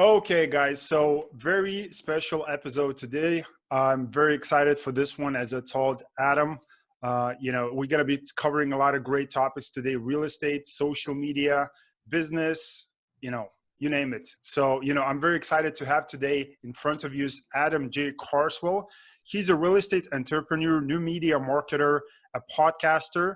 Okay, guys, so very special episode today. I'm very excited for this one. As I told Adam, we're going to be covering a lot of great topics today: real estate, social media, business, you name it. So, I'm very excited to have today in front of you is Adam J. Carswell. He's a real estate entrepreneur, new media marketer, a podcaster.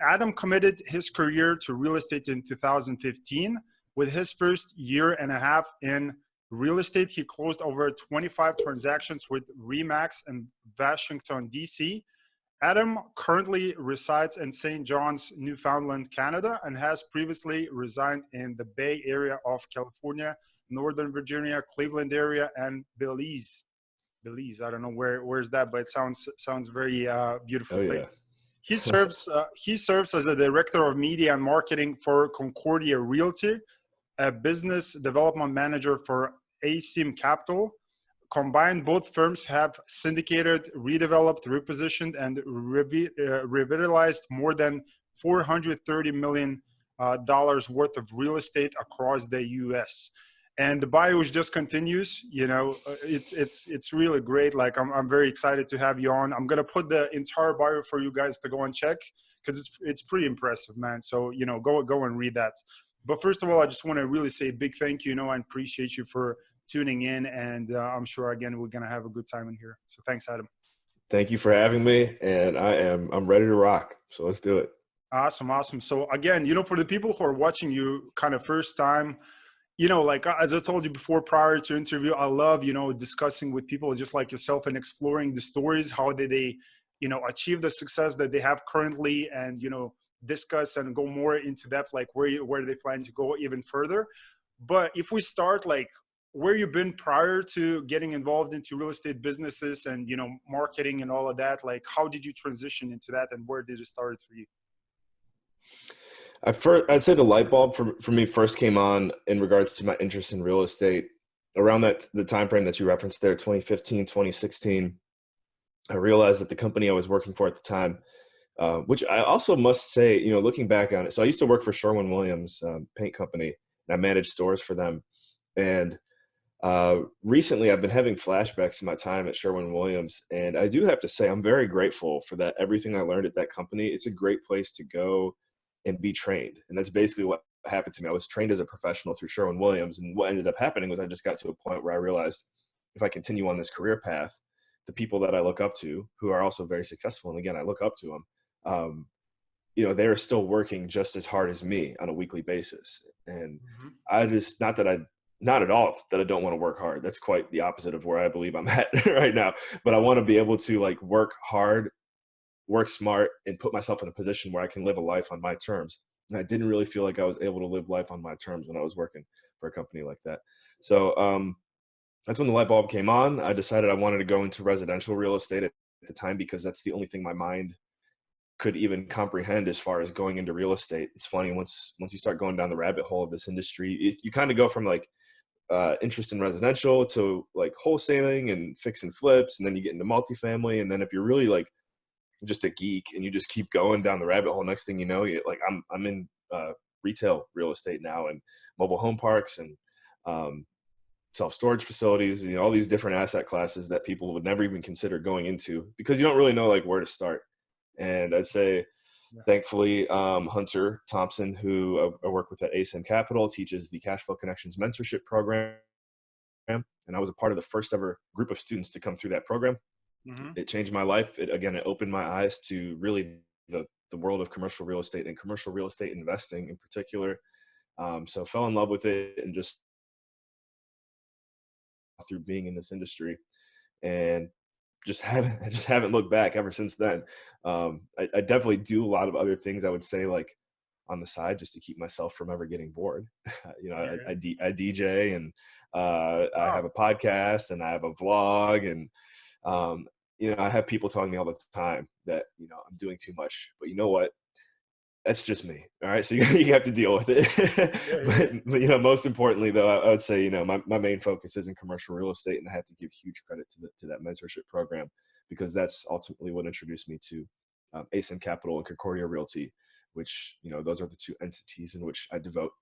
Adam committed his career to real estate in 2015. With his first year and a half in real estate, he closed over 25 transactions with Remax in Washington, D.C. Adam currently resides in St. John's, Newfoundland, Canada, and has previously resided in the Bay Area of California, Northern Virginia, Cleveland area, and Belize. I don't know where's that, but it sounds very beautiful Oh place. yeah. He serves as a director of media and marketing for Concordia Realty, a business development manager for Asym Capital. Combined, both firms have syndicated, redeveloped, repositioned, and revitalized more than $430 million worth of real estate across the U.S. And the bio just continues. It's really great. Like I'm very excited to have you on. I'm gonna put the entire bio for you guys to go and check because it's pretty impressive, man. So go and read that. But first of all, I just want to really say a big thank you. I appreciate you for tuning in, and I'm sure again we're gonna have a good time in here. So thanks, Adam. Thank you for having me, and I'm ready to rock. So let's do it. Awesome. So again, for the people who are watching you kind of first time, like as I told you before prior to interview, I love discussing with people just like yourself and exploring the stories. How did they achieve the success that they have currently, and discuss and go more into depth, like where they plan to go even further. But if we start like where you've been prior to getting involved into real estate businesses and marketing and all of that, like how did you transition into that and where did it start for you? I'd say the light bulb for me first came on in regards to my interest in real estate around the time frame that you referenced there, 2015, 2016. I realized that the company I was working for at the time, which I also must say, looking back on it, so I used to work for Sherwin-Williams paint company, and I managed stores for them. And recently I've been having flashbacks to my time at Sherwin-Williams, and I do have to say I'm very grateful for that. Everything I learned at that company, it's a great place to go and be trained. And that's basically what happened to me. I was trained as a professional through Sherwin-Williams, and what ended up happening was I just got to a point where I realized if I continue on this career path, the people that I look up to, who are also very successful, and again, I look up to them, they are still working just as hard as me on a weekly basis. And I just, not at all that I don't want to work hard. That's quite the opposite of where I believe I'm at right now. But I want to be able to like work hard, work smart, and put myself in a position where I can live a life on my terms. And I didn't really feel like I was able to live life on my terms when I was working for a company like that. So that's when the light bulb came on. I decided I wanted to go into residential real estate at the time because that's the only thing my mind could even comprehend as far as going into real estate. It's funny, once you start going down the rabbit hole of this industry, you kind of go from like interest in residential to like wholesaling and fix and flips, and then you get into multifamily, and then if you're really like just a geek and you just keep going down the rabbit hole, next thing you know, you like I'm in retail real estate now, and mobile home parks, and self-storage facilities, all these different asset classes that people would never even consider going into because you don't really know like where to start. And I'd say, thankfully, Hunter Thompson, who I work with at Asym Capital, teaches the Cash Flow Connections mentorship program. And I was a part of the first ever group of students to come through that program. It changed my life. It opened my eyes to really the world of commercial real estate and commercial real estate investing in particular. So I fell in love with it and just through being in this industry, and just haven't looked back ever since then. I definitely do a lot of other things, I would say, like on the side, just to keep myself from ever getting bored. I DJ, and I have a podcast, and I have a vlog, and I have people telling me all the time that I'm doing too much, but you know what? That's just me. All right. So you have to deal with it. But most importantly though, I would say, my main focus is in commercial real estate, and I have to give huge credit to that mentorship program, because that's ultimately what introduced me to Asym Capital and Concordia Realty, which, those are the two entities in which I devote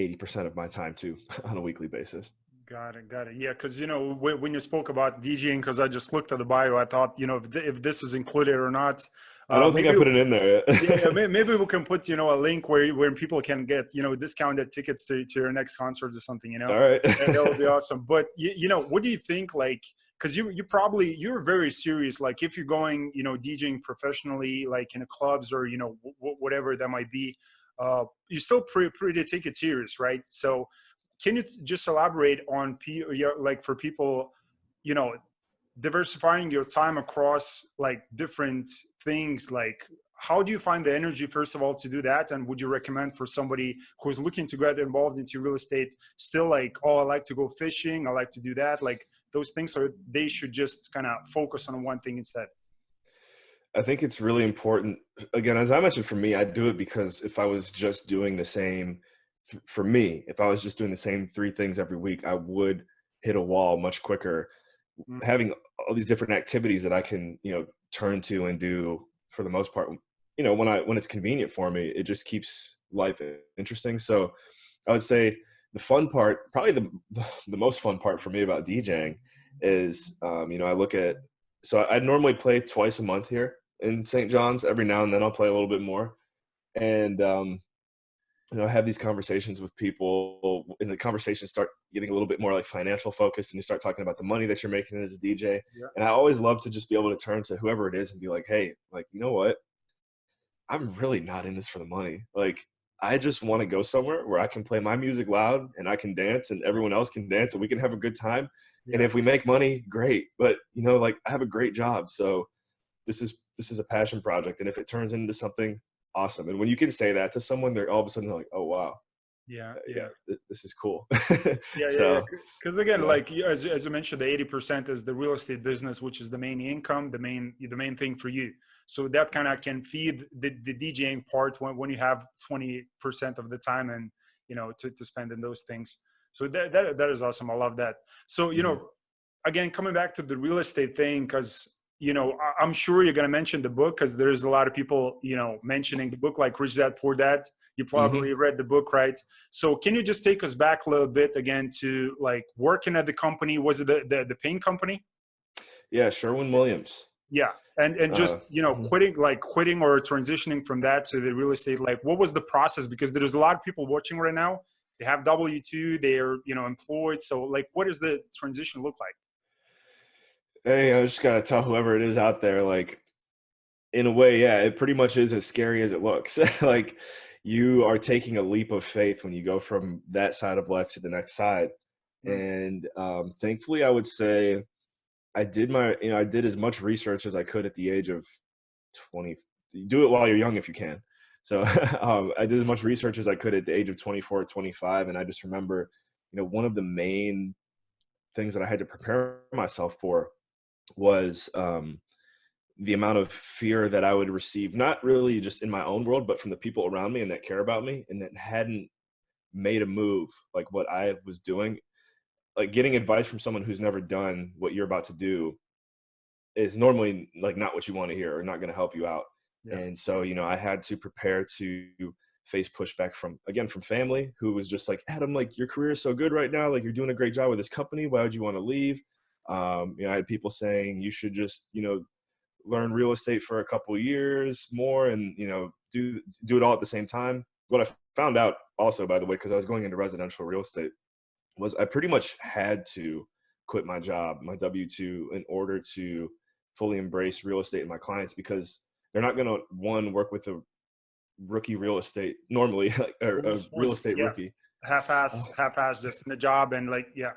80% of my time too on a weekly basis. Got it. Got it. Yeah. Cause when you spoke about DJing, cause I just looked at the bio, I thought, if this is included or not, I don't think I maybe, put it in there yeah, yeah, yet. maybe we can put, a link where people can get, discounted tickets to your next concert or something, All right. that would be awesome. But what do you think, like, cause you're very serious. Like if you're going, DJing professionally, like in a clubs or, whatever that might be, you still pretty take it serious, right? So, can you just elaborate on like for people, you know, diversifying your time across like different things? Like, how do you find the energy, first of all, to do that? And would you recommend for somebody who's looking to get involved into real estate, still like, oh, I like to go fishing, I like to do that, like those things, or they should just kind of focus on one thing instead? I think it's really important. Again, as I mentioned, for me, I do it because if I was just doing the same, for me, if I was just doing the same three things every week, I would hit a wall much quicker. Mm, Having all these different activities that I can, turn to and do for the most part, when it's convenient for me, it just keeps life interesting. So I would say the fun part, probably the most fun part for me about DJing is, I look at, so I normally play twice a month here in St. John's. Every now and then I'll play a little bit more. And, have these conversations with people, and the conversations start getting a little bit more like financial focused, and you start talking about the money that you're making as a DJ. yeah. And I always love to just be able to turn to whoever it is and be like, hey, like, you know what? I'm really not in this for the money. Like, I just want to go somewhere where I can play my music loud and I can dance and everyone else can dance and we can have a good time. And Yeah. if we make money, great. But like I have a great job. So this is a passion project. And if it turns into something, awesome. And when you can say that to someone, they're all of a sudden like, oh wow, Yeah. yeah, Yeah. this is cool. Yeah, yeah, yeah. So Because again, yeah. like as you mentioned, the 80% is the real estate business, which is the main income, the main thing for you. So that kind of can feed the DJing part when you have 20% of the time and to spend in those things. So that is awesome. I love that. So Mhm. again, coming back to the real estate thing, because I'm sure you're going to mention the book, because there's a lot of people mentioning the book, like Rich Dad Poor Dad. You Mhm. probably read the book, right? So can you just take us back a little bit again to like working at the company? Was it the paint company? Yeah, Sherwin-Williams. Yeah. And just Mhm. quitting or transitioning from that to the real estate, like what was the process? Because there's a lot of people watching right now, they have W-2, they're employed, so like what does the transition look like? Hey, I just gotta tell whoever it is out there, like, in a way, yeah, it pretty much is as scary as it looks. Like, you are taking a leap of faith when you go from that side of life to the next side. Mm, And thankfully, I would say I did as much research as I could at the age of 20. You do it while you're young if you can. So I did as much research as I could at the age of 24 or 25. And I just remember, one of the main things that I had to prepare myself for was the amount of fear that I would receive, not really just in my own world, but from the people around me and that care about me and that hadn't made a move like what I was doing. Like, getting advice from someone who's never done what you're about to do is normally like not what you want to hear or not going to help you out. yeah. And so, I had to prepare to face pushback from family who was just like, Adam, like, your career is so good right now. Like, you're doing a great job with this company. Why would you want to leave? I had people saying you should just, learn real estate for a couple of years more and, do it all at the same time. What I found out also, by the way, because I was going into residential real estate, was I pretty much had to quit my job, my W-2, in order to fully embrace real estate and my clients, because they're not going to, one, work with a rookie real estate normally, like, or a real estate Yeah, rookie. half-ass just in the job, and like, yeah.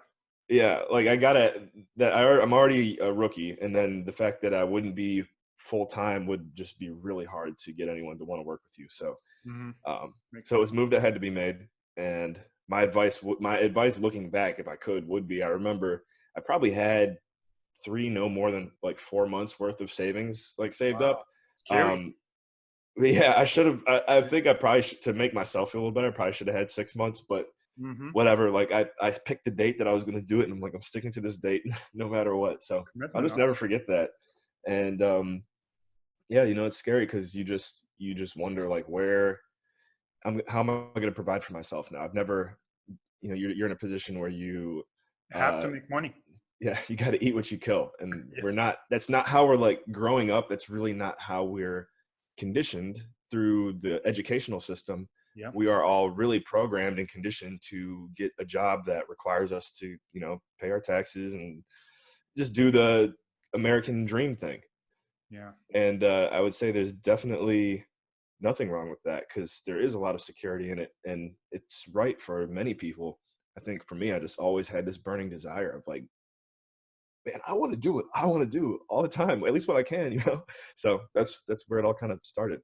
Yeah, like, I'm already a rookie, and then the fact that I wouldn't be full time would just be really hard to get anyone to want to work with you. So, Hmm. um, Makes so it sense. was a move that had to be made. And my advice looking back, if I could, would be, I remember I probably had no more than like 4 months worth of savings, like, saved Wow. up. Scary. Um, but yeah, I should have. I think I probably to make myself feel a little better. I probably should have had 6 months, but Hmm. whatever. Like, I picked the date that I was going to do it, and I'm like, I'm sticking to this date no matter what. So I'll Commitment. just never forget that. And yeah, it's scary because you just wonder, like, where how am I going to provide for myself now? I've never, you're in a position where you, Have to uh, make money. yeah, you got to eat what you kill. And Yeah. that's not how we're like growing up. That's really not how we're conditioned through the educational system. Yeah. We are all really programmed and conditioned to get a job that requires us to, pay our taxes and just do the American dream thing. Yeah. And I would say there's definitely nothing wrong with that, because there is a lot of security in it, and it's right for many people. I think for me, I just always had this burning desire of like, man, I want to do what I want to do all the time, at least when I can. So that's where it all kind of started.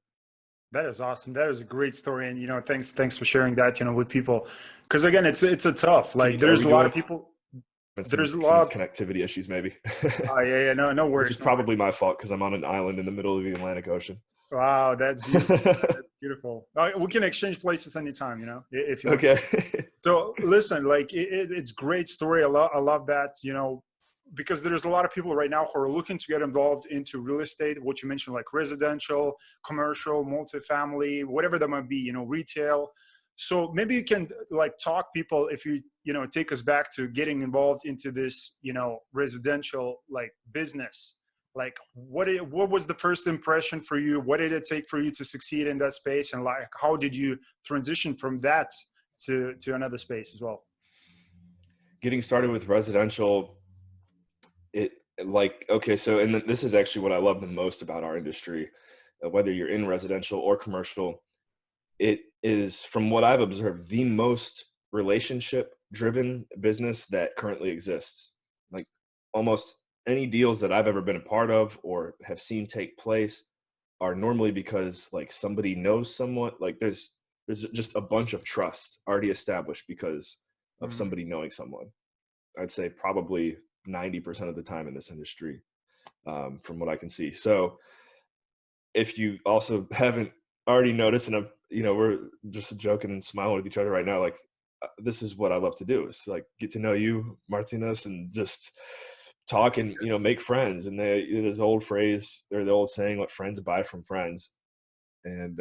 That is awesome. That is a great story. And, thanks for sharing that, with people. Cause again, it's a tough, like Are there's we a lot doing of people, some there's a lot. connectivity issues maybe? Oh yeah, yeah. No Which is worries. No worries. probably my fault, because I'm on an island in the middle of the Atlantic Ocean. Wow. That's beautiful, man. That's beautiful. We can exchange places anytime, if you want to. Okay. So listen, like it's great story. I love that, because there's a lot of people right now who are looking to get involved into real estate, what you mentioned, like residential, commercial, multifamily, whatever that might be, retail. So maybe you can like talk people, if you, take us back to getting involved into this, residential like business. Like what was the first impression for you? What did it take for you to succeed in that space? And like, how did you transition from that to another space as well? Getting started with residential, it like, okay, so, and this is actually what I love the most about our industry, whether you're in residential or commercial, it is, from what I've observed, the most relationship driven business that currently exists. Like almost any deals that I've ever been a part of or have seen take place are normally because like somebody knows someone. Like there's just a bunch of trust already established because of Mhm. somebody knowing someone. I'd say probably 90% of the time in this industry, from what I can see. So if you also haven't already noticed, and we're just joking and smiling with each other right now, like this is what I love to do. It's like get to know you, Martinez, and just talk and make friends. And there's the old phrase or the old saying, "Let friends buy from friends." And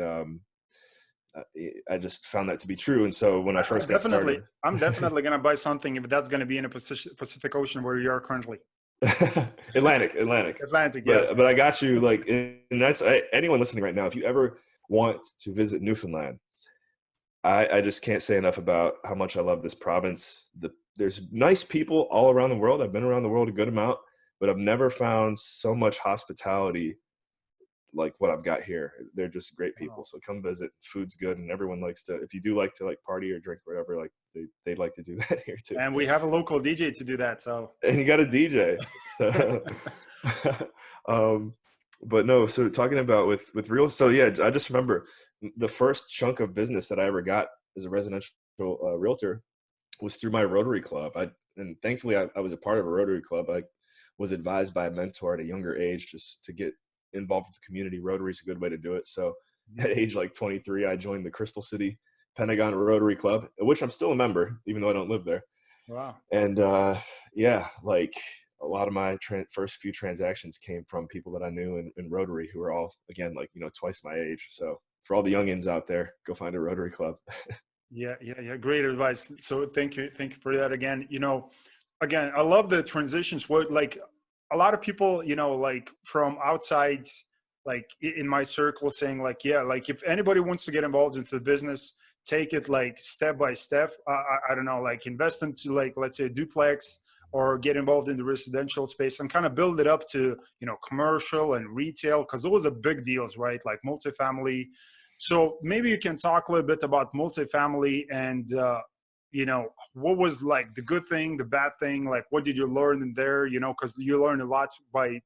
I just found that to be true. And so when I first got Definitely, started, I'm definitely gonna buy something if that's gonna be in a Pacific Ocean where you are currently. Atlantic. Atlantic, yes. But I got you. Like, and that's anyone listening right now. If you ever want to visit Newfoundland, I just can't say enough about how much I love this province. There's nice people all around the world. I've been around the world a good amount, but I've never found so much hospitality like what I've got here. They're just great people. Wow. So come visit. Food's good, and everyone likes to. If you do like to like party or drink or whatever, like they'd like to do that here too. And we have a local DJ to do that. So And you got a DJ. So, but no. So talking about with real. So yeah, I just remember the first chunk of business that I ever got as a residential realtor was through my Rotary Club. And thankfully I was a part of a Rotary Club. I was advised by a mentor at a younger age just to get involved with the community. Rotary is a good way to do it. So at age like 23, I joined the Crystal City Pentagon Rotary Club, which I'm still a member, even though I don't live there. wow. And yeah, like a lot of my first few transactions came from people that I knew in Rotary, who are all, again, like, twice my age. So for all the youngins out there, go find a Rotary Club. Yeah, yeah, yeah. Great advice. So thank you for that again. Again, I love the transitions. What like a lot of people, like from outside, like in my circle, saying like, yeah, like if anybody wants to get involved into the business, take it like step by step. I don't know, like invest into like let's say a duplex or get involved in the residential space and kind of build it up to commercial and retail because those are big deals, right? Like multifamily. So maybe you can talk a little bit about multifamily and, what was like the good thing, the bad thing, like what did you learn in there, because you learn a lot by,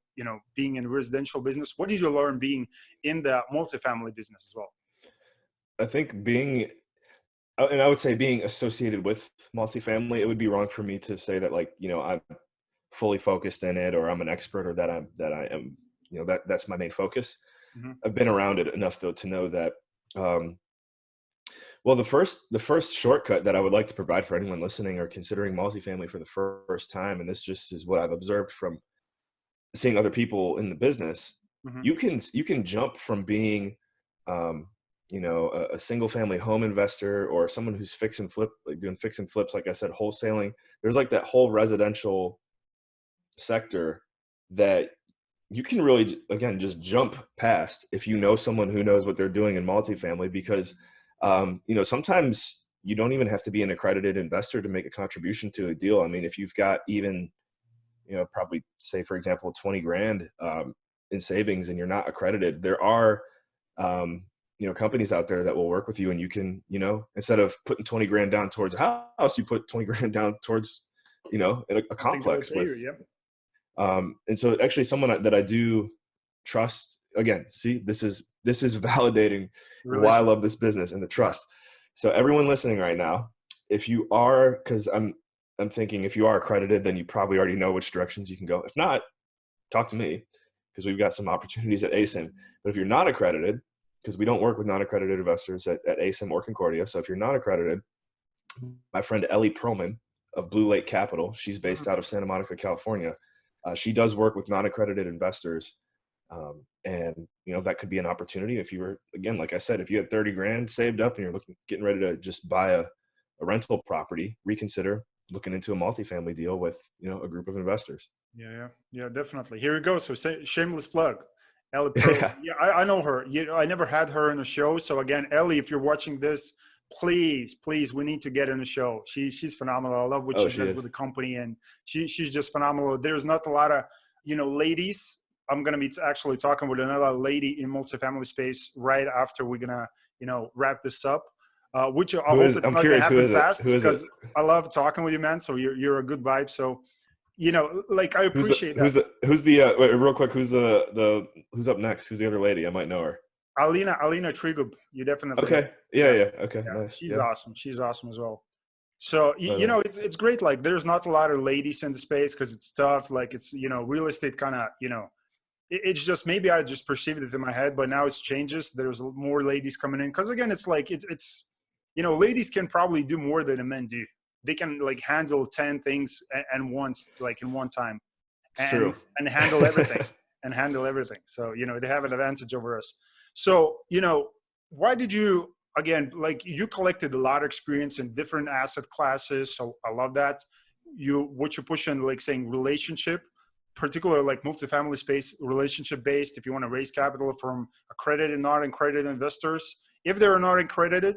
being in residential business. What did you learn being in the multifamily business as well? I think and I would say being associated with multifamily, it would be wrong for me to say that like, I'm fully focused in it or I'm an expert or that I am, that's my main focus. Mm-hmm. I've been around it enough though to know that, well, the first shortcut that I would like to provide for anyone listening or considering multifamily for the first time, and this just is what I've observed from seeing other people in the business, Mm-hmm. you can jump from being a single family home investor or someone who's fix and flip, like doing fix and flips, like I said, wholesaling. There's like that whole residential sector that you can really, again, just jump past if you know someone who knows what they're doing in multifamily, because, sometimes you don't even have to be an accredited investor to make a contribution to a deal. I mean, if you've got even, probably say, for example, 20 grand in savings and you're not accredited, there are, companies out there that will work with you, and you can, instead of putting 20 grand down towards a house, you put 20 grand down towards, a complex with, and so actually someone that I do trust, again, see, this is validating why I love this business and the trust. So everyone listening right now, if you are, because I'm thinking if you are accredited, then you probably already know which directions you can go. If not, talk to me, because we've got some opportunities at Asym. But if you're not accredited, because we don't work with non-accredited investors at Asym or Concordia. So if you're not accredited, my friend Ellie Perlman of Blue Lake Capital, she's based out of Santa Monica, California. She does work with non-accredited investors. And that could be an opportunity if you were, again, like I said, if you had 30 grand saved up and you're getting ready to just buy a rental property, reconsider looking into a multifamily deal with, a group of investors. Yeah, definitely. Here we go. So shameless plug. Ellie Pearl. Yeah, I know her. I never had her in the show. So again, Ellie, if you're watching this, please, we need to get in the show. She's phenomenal. I love what she does with the company, and she's just phenomenal. There's not a lot of, ladies. I'm going to be actually talking with another lady in multifamily space right after we're going to, wrap this up. Which I hope it's not going to happen fast, because I love talking with you, man. So you're a good vibe. So, I appreciate that. Who's the wait, real quick, who's who's up next? Who's the other lady? I might know her. Alina Trigub. You definitely okay know. Yeah. Okay, yeah. Nice. She's awesome. She's awesome as well. So it's great. Like, there's not a lot of ladies in the space because it's tough. Like, it's real estate kind of it's just, maybe I just perceived it in my head, but now it's changes. There's more ladies coming in, because again, it's like it's ladies can probably do more than the men do. They can like handle 10 things and once, like in one time, and handle everything and handle everything. So, they have an advantage over us. So, why did you, again, like, you collected a lot of experience in different asset classes. So I love that. What you push in, like saying relationship, particularly like multifamily space, relationship based. If you want to raise capital from accredited and not accredited investors, if they're not accredited,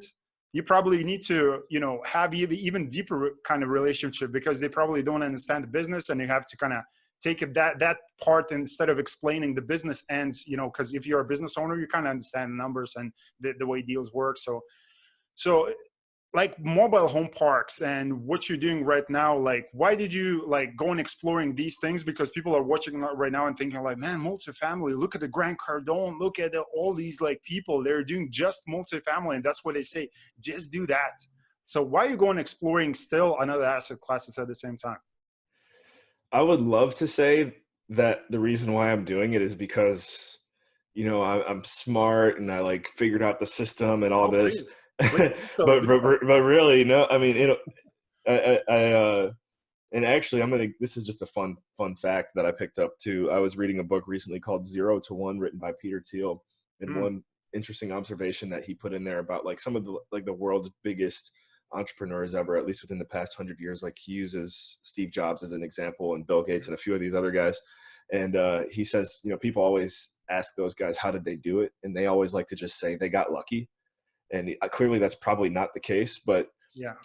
you probably need to, have even deeper kind of relationship, because they probably don't understand the business, and you have to kind of take it that part instead of explaining the business ends, because if you're a business owner, you kind of understand the numbers and the way deals work. So like mobile home parks and what you're doing right now, like, why did you like go and exploring these things? Because people are watching right now and thinking like, man, multifamily, look at the Grant Cardone, look at all these like people, they're doing just multifamily, and that's what they say, just do that. So why are you going exploring still another asset classes at the same time? I would love to say that the reason why I'm doing it is because, I'm smart and I like figured out the system and all this. but really, no, I mean, and actually this is just a fun fact that I picked up too. I was reading a book recently called 0 to 1, written by Peter Thiel. And one interesting observation that he put in there about like some of the world's biggest entrepreneurs ever, at least within the past 100 years, like he uses Steve Jobs as an example, and Bill Gates and a few of these other guys. And he says, people always ask those guys, how did they do it? And they always like to just say they got lucky. And clearly that's probably not the case, but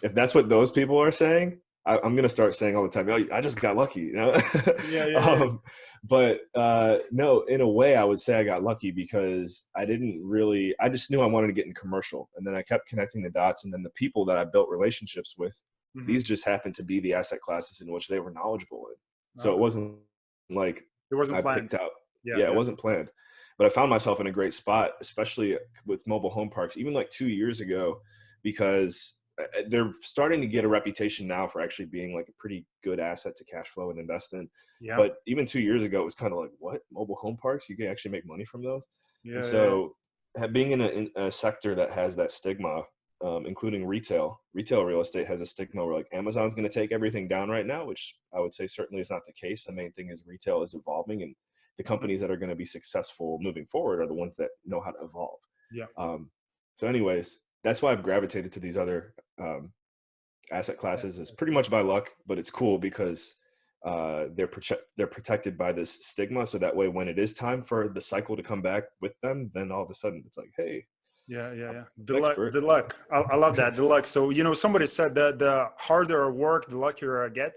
if that's what those people are saying, I'm going to start saying all the time, I just got lucky, But no, in a way I would say I got lucky because I just knew I wanted to get in commercial. And then I kept connecting the dots. And then the people that I built relationships with, these just happened to be the asset classes in which they were knowledgeable in. So it wasn't like I picked out. It wasn't planned. But I found myself in a great spot, especially with mobile home parks, even like 2 years ago, because they're starting to get a reputation now for actually being like a pretty good asset to cash flow and invest in. But even 2 years ago, it was kind of like, what? Mobile home parks? You can actually make money from those? And so being in a sector that has that stigma, including retail real estate has a stigma where like Amazon's going to take everything down right now, which I would say certainly is not the case. The main thing is retail is evolving, and the companies that are going to be successful moving forward are the ones that know how to evolve. So anyways, that's why I've gravitated to these other asset classes. It's pretty much by luck, but it's cool because they're protected by this stigma. So that way, when it is time for the cycle to come back with them, then all of a sudden it's like, hey, Yeah. The I'm an luck, expert. the luck. I love that. The luck. So, somebody said that the harder I work, the luckier I get.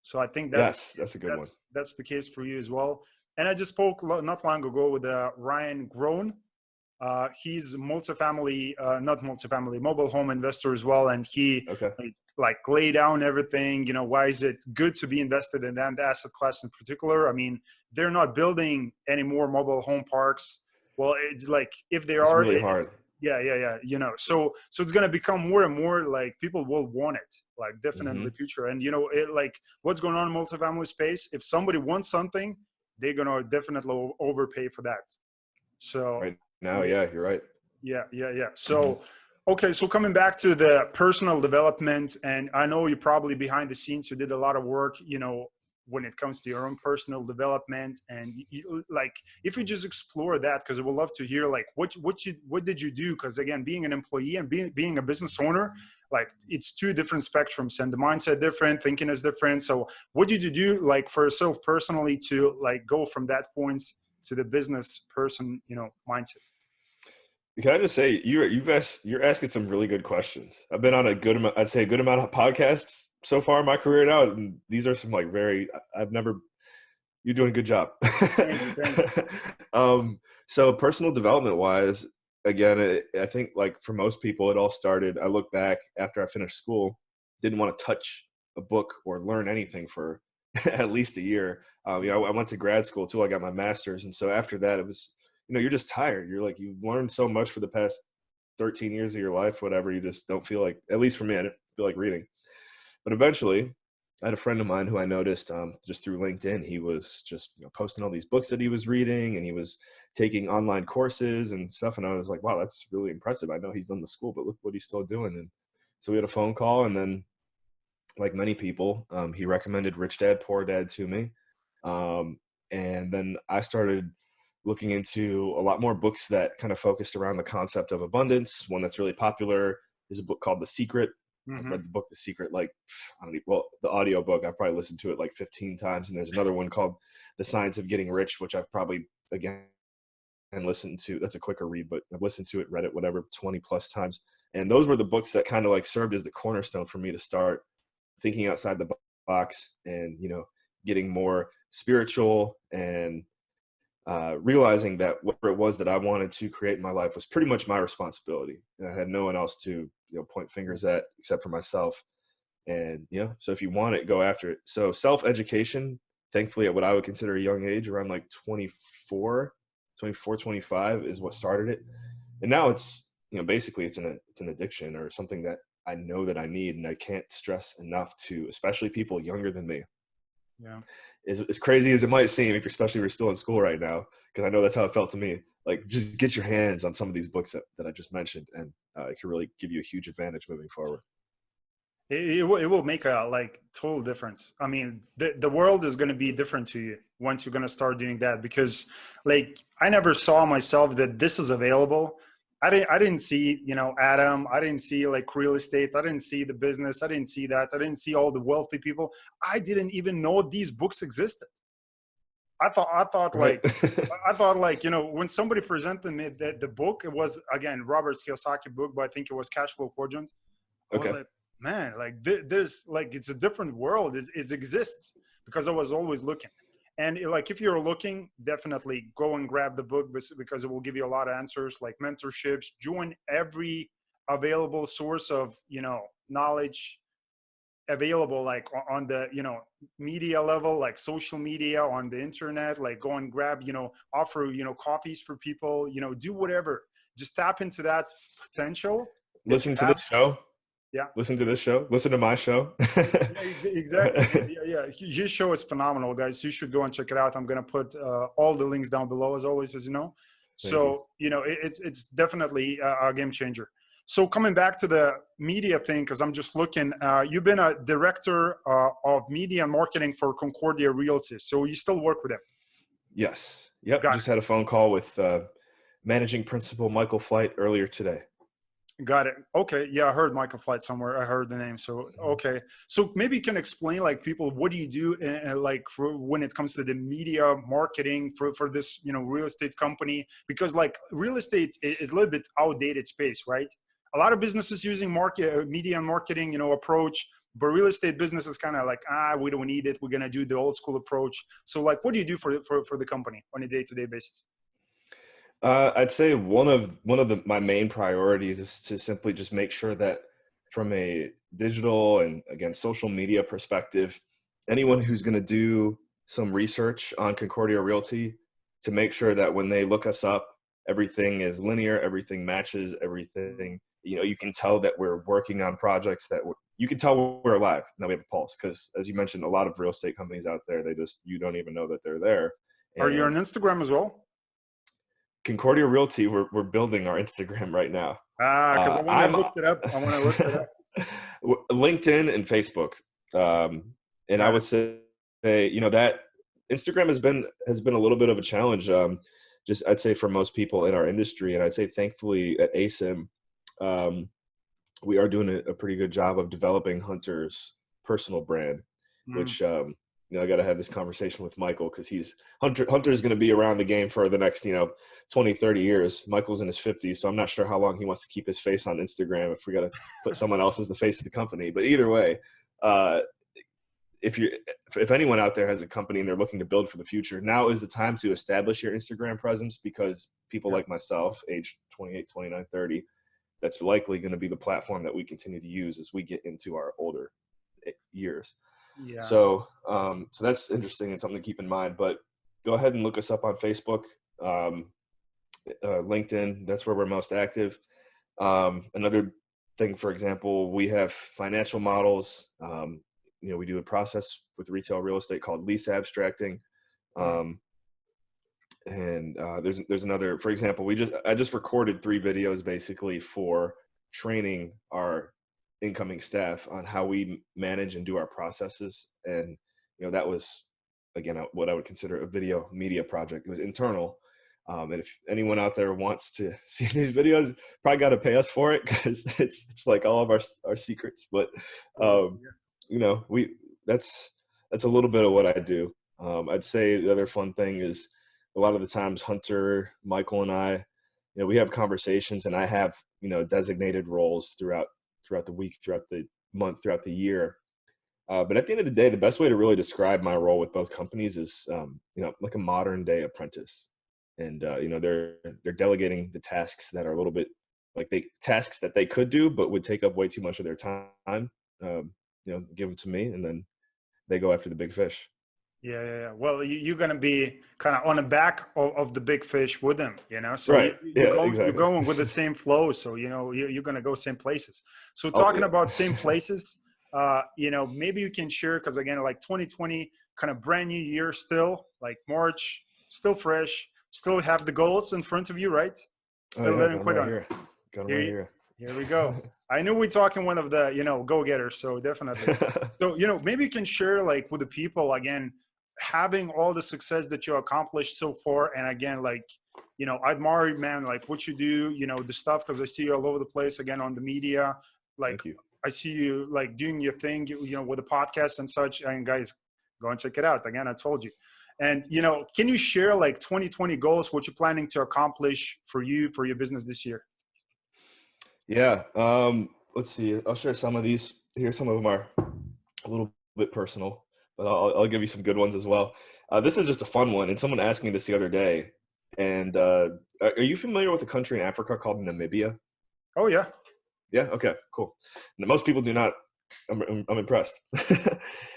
So I think Yes, that's a good one. that's the case for you as well. And I just spoke not long ago with Ryan Groen. He's multifamily, not multifamily, mobile home investor as well. And he Okay. like lay down everything, why is it good to be invested in that asset class in particular? I mean, they're not building any more mobile home parks. Well, it's like, if they It's are, really hard. yeah. So it's going to become more and more like people will want it, like definitely Mm-hmm. the future. And, like what's going on in multifamily space, if somebody wants something, they're going to definitely overpay for that. So Right now, yeah, you're right. yeah. So, okay. So coming back to the personal development, and I know you probably behind the scenes, you did a lot of work, when it comes to your own personal development, and like, if you just explore that, because I would love to hear like what did you do? Because again, being an employee and being a business owner, like it's two different spectrums, and the mindset different, thinking is different. So what did you do like for yourself personally to like go from that point to the business person, mindset? Can I just say you're asking some really good questions. I've been on I'd say a good amount of podcasts so far in my career now, and these are some like you're doing a good job. Thank you. So personal development wise, again, I think like for most people, it all started. I look back after I finished school, didn't want to touch a book or learn anything for at least a year. I went to grad school too. I got my master's, and so after that, it was you're just tired. You're like you've learned so much for the past 13 years of your life, whatever. You just don't feel like, at least for me, I didn't feel like reading. But eventually, I had a friend of mine who I noticed just through LinkedIn. He was just posting all these books that he was reading, and he was taking online courses and stuff. And I was like, wow, that's really impressive. I know he's done the school, but look what he's still doing. And so we had a phone call, and then, like many people, he recommended Rich Dad Poor Dad to me. And then I started looking into a lot more books that kind of focused around the concept of abundance. One that's really popular is a book called The Secret. I've read the book The Secret like the audio book I've probably listened to it like 15 times, and there's another one called The Science of Getting Rich, which I've probably again listened to. That's a quicker read, but I've listened to it, read it, whatever, 20 plus times. And those were the books that kind of like served as the cornerstone for me to start thinking outside the box and getting more spiritual and realizing that whatever it was that I wanted to create in my life was pretty much my responsibility. And I had no one else to point fingers at except for myself. And so if you want it, go after it. So self-education, thankfully at what I would consider a young age, around like 24, 25 is what started it. And now it's basically it's an addiction or something that I know that I need, and I can't stress enough to especially people younger than me. Yeah. As crazy as it might seem, especially if you're still in school right now, because I know that's how it felt to me. Like, just get your hands on some of these books that I just mentioned, and it can really give you a huge advantage moving forward. It will make a like total difference. I mean, the world is going to be different to you once you're going to start doing that, because like I never saw myself that this is available. I didn't see, Adam, I didn't see like real estate. I didn't see the business. I didn't see that. I didn't see all the wealthy people. I didn't even know these books existed. I thought Right. like, when somebody presented me the book, it was again, Robert Kiyosaki book, but I think it was Cash Flow Quadrant. I was like, man, like there's like, it's a different world. It exists, because I was always looking. And like, if you're looking, definitely go and grab the book, because it will give you a lot of answers, like mentorships, join every available source of, knowledge available, like on the, media level, like social media, on the internet, like go and grab, offer, coffees for people, do whatever, just tap into that potential that you Listen to have. this show. Yeah. Listen to this show. Listen to my show. Yeah, exactly. Yeah. His show is phenomenal, guys. You should go and check it out. I'm going to put all the links down below, as always, as you know. So, it's definitely a game changer. So coming back to the media thing, because I'm just looking, you've been a director of media and marketing for Concordia Realty. So you still work with them? Yes. Yep. Got Just had a phone call with managing principal Michael Flight earlier today. Got it. Okay. Yeah, I heard Michael Flight somewhere. I heard the name. So okay. So maybe you can explain like people, what do you do like for when it comes to the media marketing for this, real estate company? Because like real estate is a little bit outdated space, right? A lot of businesses using media and marketing, approach, but real estate business is kind of like, we don't need it. We're gonna do the old school approach. So like, what do you do for the company on a day-to-day basis? I'd say my main priorities is to simply just make sure that from a digital and again social media perspective, anyone who's going to do some research on Concordia Realty, to make sure that when they look us up, everything is linear, everything matches, everything. You can tell that we're working on projects that you can tell we're alive. Now we have a pulse, because as you mentioned, a lot of real estate companies out there, you don't even know that they're there. Are you on And Instagram as well? Concordia Realty, we're building our Instagram right now. Because I want to I'm look it up. I want to look it up. LinkedIn and Facebook, and I Got would it. say, that Instagram has been a little bit of a challenge. Just I'd say for most people in our industry, and I'd say thankfully at Asym, we are doing a pretty good job of developing Hunter's personal brand, Mm. which I got to have this conversation with Michael, because Hunter's going to be around the game for the next 20, 30 years. Michael's in his 50s, so I'm not sure how long he wants to keep his face on Instagram if we got to put someone else as the face of the company. But either way, if anyone out there has a company and they're looking to build for the future, now is the time to establish your Instagram presence, because people Yeah. like myself, age 28, 29, 30, that's likely going to be the platform that we continue to use as we get into our older years. Yeah. So that's interesting and something to keep in mind. But go ahead and look us up on Facebook, LinkedIn. That's where we're most active. Another thing, for example, we have financial models. We do a process with retail real estate called lease abstracting. And there's another, for example, I just recorded 3 videos basically for training our incoming staff on how we manage and do our processes. And, that was, again, what I would consider a video media project. It was internal. And if anyone out there wants to see these videos, probably got to pay us for it, because it's like all of our secrets. But, that's a little bit of what I do. I'd say the other fun thing is, a lot of the times Hunter, Michael, and I, we have conversations, and I have, designated roles throughout the week, throughout the month, throughout the year. But at the end of the day, the best way to really describe my role with both companies is, like a modern day apprentice. And, they're delegating the tasks that are a little bit like tasks that they could do, but would take up way too much of their time. Give them to me, and then they go after the big fish. Yeah. Well, you're gonna be kind of on the back of the big fish with them, So Right. Yeah, you're exactly. going with the same flow, so you're gonna go same places. So Oh, talking yeah. about same places, maybe you can share, because again, like 2020, kind of brand new year still, like March, still fresh, still have the goals in front of you, right? Oh, Still yeah. letting Got them quit right on it. here. Got them right Here, here. here we go. I knew we're talking one of the, go-getters, so definitely. So, maybe you can share like with the people, again, having all the success that you accomplished so far. And again, like, I admire, man, like what you do, the stuff, because I see you all over the place, again, on the media. Like, Thank you. I see you like doing your thing, with the podcast and such. And guys, go and check it out. Again, I told you. And, can you share like 2020 goals, what you're planning to accomplish for your business this year? Yeah. Let's see. I'll share some of these here. Some of them are a little bit personal, but I'll give you some good ones as well. This is just a fun one. And someone asked me this the other day. And are you familiar with a country in Africa called Namibia? Oh, yeah. Yeah. Okay, cool. Now, most people do not. I'm impressed.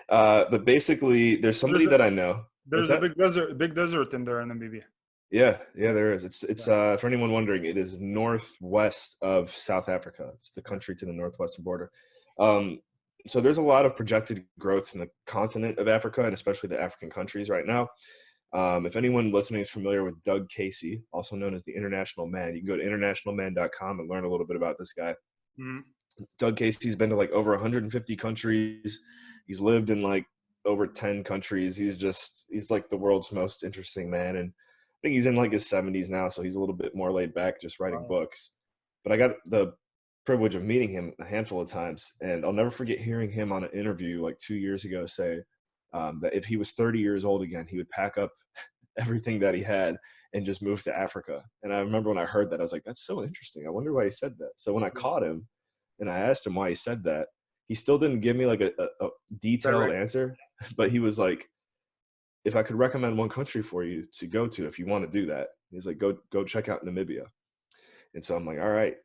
But basically there's somebody that I know. What's There's a that? big desert in there in Namibia. Yeah, there is. It's Yeah. for anyone wondering, it is northwest of South Africa. It's the country to the northwestern border. Um, so there's a lot of projected growth in the continent of Africa, and especially the African countries right now. If anyone listening is familiar with Doug Casey, also known as the International Man, you can go to internationalman.com and learn a little bit about this guy. Mm-hmm. Doug Casey's been to like over 150 countries. He's lived in like over 10 countries. He's like the world's most interesting man. And I think he's in like his 70s now, so he's a little bit more laid back, just writing Wow. books. But I got the privilege of meeting him a handful of times, and I'll never forget hearing him on an interview like 2 years ago say that if he was 30 years old again, he would pack up everything that he had and just move to Africa. And I remember when I heard that, I was like, that's so interesting. I wonder why he said that. So when I caught him and I asked him why he said that, he still didn't give me like a detailed answer, but he was like, if I could recommend one country for you to go to, if you want to do that, he's like, go check out Namibia. And so I'm like, all right,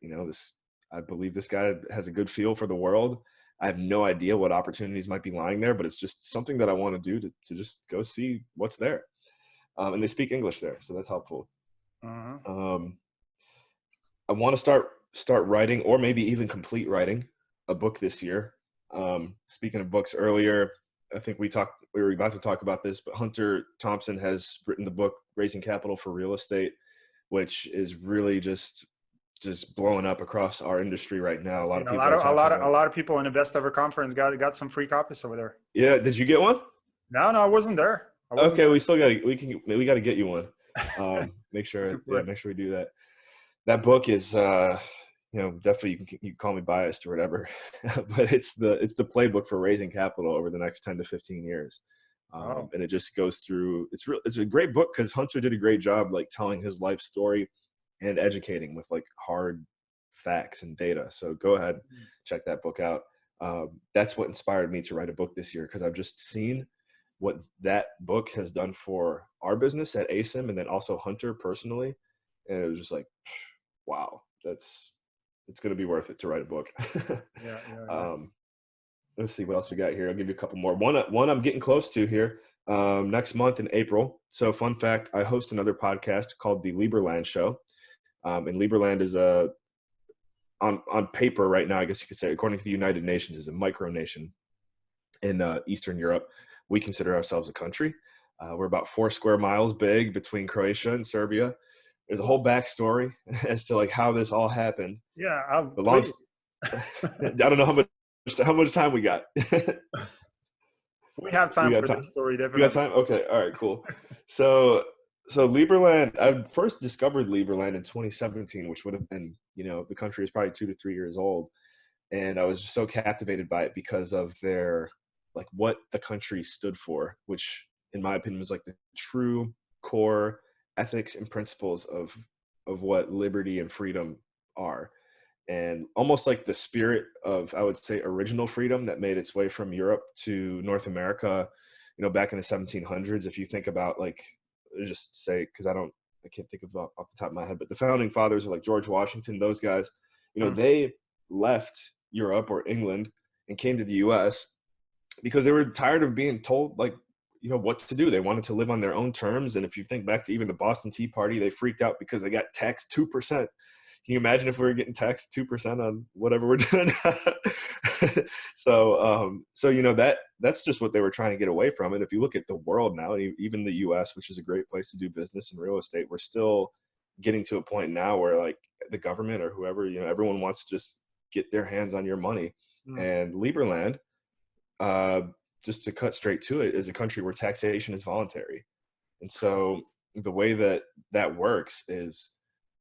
I believe this guy has a good feel for the world. I have no idea what opportunities might be lying there, but it's just something that I want to do to just go see what's there. And they speak English there, so that's helpful. I want to start writing, or maybe even complete writing a book this year. Speaking of books, earlier, I think we were about to talk about this, but Hunter Thompson has written the book Raising Capital for Real Estate, which is really just blowing up across our industry right now. A lot of people in the Best Ever Conference got some free copies over there. Yeah, did you get one? No, I wasn't there. Okay, we still got to get you one. Make sure we do that. That book is definitely you can call me biased or whatever, but it's the playbook for raising capital over the next 10 to 15 years. And it just goes through, it's a great book because Hunter did a great job like telling his life story and educating with like hard facts and data. So go ahead, check that book out. That's what inspired me to write a book this year, because I've just seen what that book has done for our business at Asym, and then also Hunter personally. And it was just like, wow, it's going to be worth it to write a book. Yeah. Let's see what else we got here. I'll give you a couple more. One I'm getting close to here next month in April. So fun fact, I host another podcast called the Lieberland Show. And Lieberland is on paper right now, I guess you could say, according to the United Nations, is a micronation in Eastern Europe. We consider ourselves a country. We're about 4 square miles big between Croatia and Serbia. There's a whole backstory as to like how this all happened. Yeah, I don't know how much time we got. We have time for this story. Definitely. You got time? Okay. All right. Cool. So Lieberland, I first discovered Lieberland in 2017, which would have been, the country is probably 2 to 3 years old, and I was just so captivated by it because of their like what the country stood for, which in my opinion was like the true core ethics and principles of what liberty and freedom are. And almost like the spirit of, I would say, original freedom that made its way from Europe to North America, back in the 1700s. If you think about like, just say, because I can't think of off the top of my head, but the founding fathers are like George Washington, those guys, they left Europe or England and came to the US because they were tired of being told like, what to do. They wanted to live on their own terms. And if you think back to even the Boston Tea Party, they freaked out because they got taxed 2%. Can you imagine if we were getting taxed 2% on whatever we're doing? So that's just what they were trying to get away from. And if you look at the world now, even the US, which is a great place to do business in real estate, we're still getting to a point now where like the government or whoever, everyone wants to just get their hands on your money. And Lieberland, just to cut straight to it, is a country where taxation is voluntary. And so the way that works is,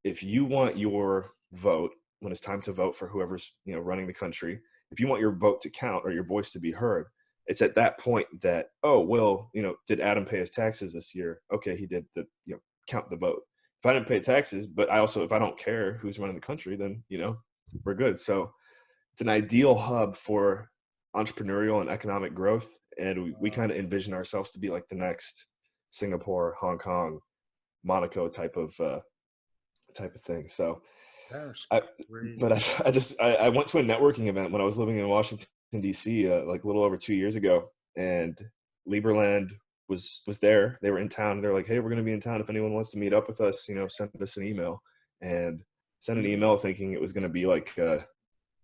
if you want your vote, when it's time to vote for whoever's running the country, if you want your vote to count or your voice to be heard, it's at that point that, did Adam pay his taxes this year? Okay, he did. Count the vote. If I didn't pay taxes, but if I don't care who's running the country, then we're good. So it's an ideal hub for entrepreneurial and economic growth, and we kind of envision ourselves to be like the next Singapore, Hong Kong, Monaco type of thing. So I went to a networking event when I was living in Washington DC like a little over 2 years ago, and Lieberland was there. They were in town. They're like, hey, we're going to be in town. If anyone wants to meet up with us, send us an email. And send an email thinking it was going to be like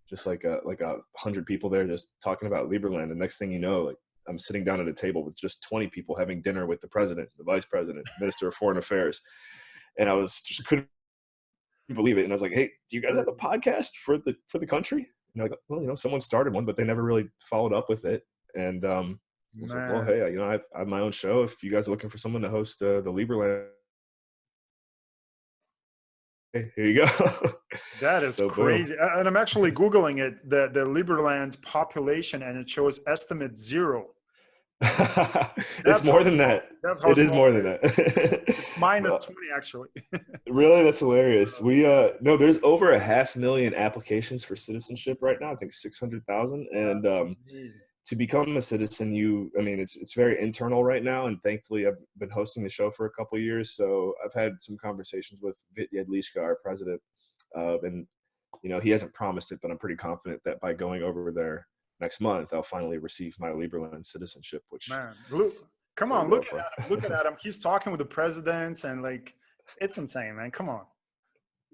just like 100 people there just talking about Lieberland. And next thing you know, like I'm sitting down at a table with just 20 people having dinner with the president, the vice president, minister of foreign affairs. And I was just couldn't believe it. And I was like, hey, do you guys have a podcast for the country? And they're like, well, someone started one, but they never really followed up with it. And I was like, well, hey, I have my own show. If you guys are looking for someone to host the Lieberland Here you go. That is So boom. crazy. And I'm actually Googling it, the Liberland population, and it shows estimate 0. So It's that's how more than small, that. that's how It is small more it than is. that. It's minus Well, 20 actually. really, that's hilarious. No, there's over 500,000 applications for citizenship right now. I think 600,000. And That's amazing. to become a citizen, I mean, it's very internal right now. And thankfully, I've been hosting the show for a couple of years, so I've had some conversations with Vit Jedlička, our president, and he hasn't promised it, but I'm pretty confident that by going over there next month, I'll finally receive my Liberland citizenship, which Man, look, come that's what on, I'm look going at for. Adam. Look at Adam. He's talking with the presidents and like, it's insane, man. Come on.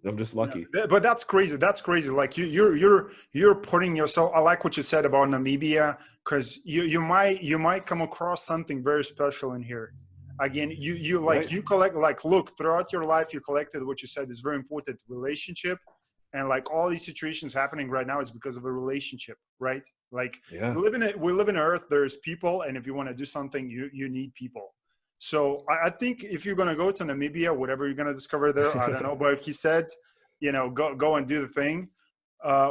I'm just Yeah, lucky. but that's crazy. That's crazy. Like you're putting yourself. I like what you said about Namibia, because you might come across something very special in here. Again, Right. you collect, like, look, throughout your life you collected what you said is very important, relationship, and like all these situations happening right now is because of a relationship, right? Like Yeah. we live in Earth. There's people, and if you want to do something, you need people. So I think if you're gonna go to Namibia, whatever you're gonna discover there, I don't know. But he said, go and do the thing,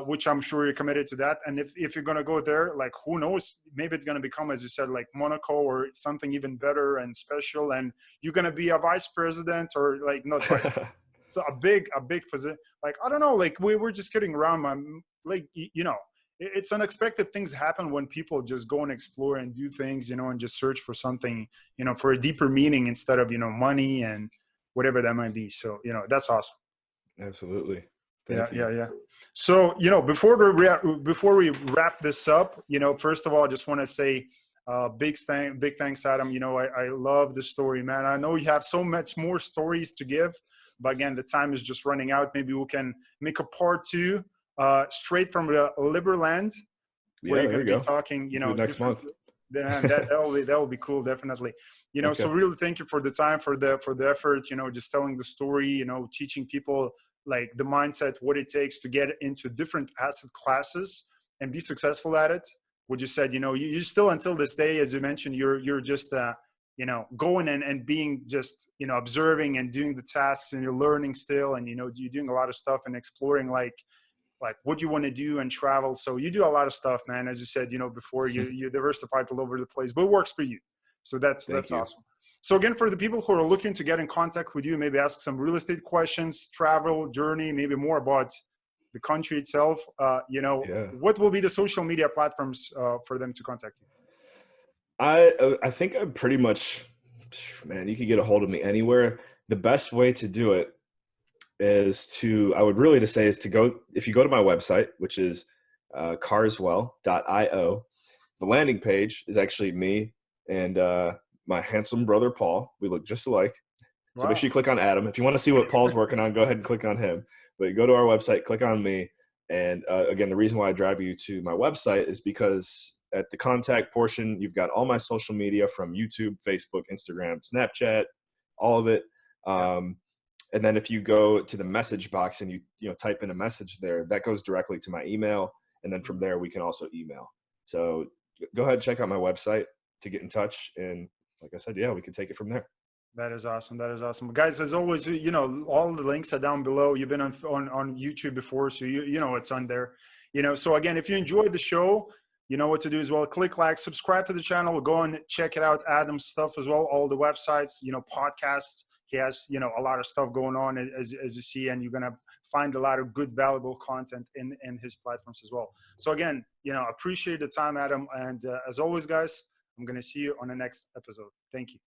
which I'm sure you're committed to that. And if you're gonna go there, like, who knows, maybe it's gonna become, as you said, like Monaco or something even better and special, and you're gonna be a vice president, or like not vice. So a big position. Like, I don't know. Like we're just kidding around, man. Like it's unexpected things happen when people just go and explore and do things, and just search for something, for a deeper meaning instead of money and whatever that might be. So that's awesome. Absolutely. Yeah, Thank you. yeah, yeah. So, before we wrap this up, first of all, I just want to say big thanks, Adam. I love the story, man. I know you have so much more stories to give, but again, the time is just running out. Maybe we can make a part 2, straight from the Liberland, where Yeah, you're there going you to be go. talking, We'll do it next different. month. Then that will be cool, definitely. So Okay. really, thank you for the time, for the effort. Just telling the story. Teaching people like the mindset, what it takes to get into different asset classes and be successful at it. What you said, you still, until this day, as you mentioned, you're just going and being just observing and doing the tasks, and you're learning still, and you're doing a lot of stuff and exploring like what you want to do and travel. So you do a lot of stuff, man. As you said, before, you diversified all over the place, but it works for you. So that's Thank you. awesome. So again, for the people who are looking to get in contact with you, maybe ask some real estate questions, travel journey, maybe more about the country itself, Yeah. what will be the social media platforms for them to contact you? I think I'm pretty much, man, you can get a hold of me anywhere. The best way to do it I would really say is to go, if you go to my website, which is carswell.io, the landing page is actually me and my handsome brother, Paul. We look just alike. So make Wow. sure you click on Adam. If you want to see what Paul's working on, go ahead and click on him. But go to our website, click on me. And again, the reason why I drive you to my website is because at the contact portion, you've got all my social media from YouTube, Facebook, Instagram, Snapchat, all of it. And then if you go to the message box and you type in a message there, that goes directly to my email. And then from there, we can also email. So go ahead and check out my website to get in touch. And like I said, yeah, we can take it from there. That is awesome. That is awesome. Guys, as always, all the links are down below. You've been on YouTube before, so you know it's on there. So again, if you enjoyed the show, you know what to do as well. Click like, subscribe to the channel. Go and check it out. Adam's stuff as well. All the websites, podcasts. He has, a lot of stuff going on, as you see, and you're going to find a lot of good, valuable content in his platforms as well. So again, appreciate the time, Adam. And as always, guys, I'm going to see you on the next episode. Thank you.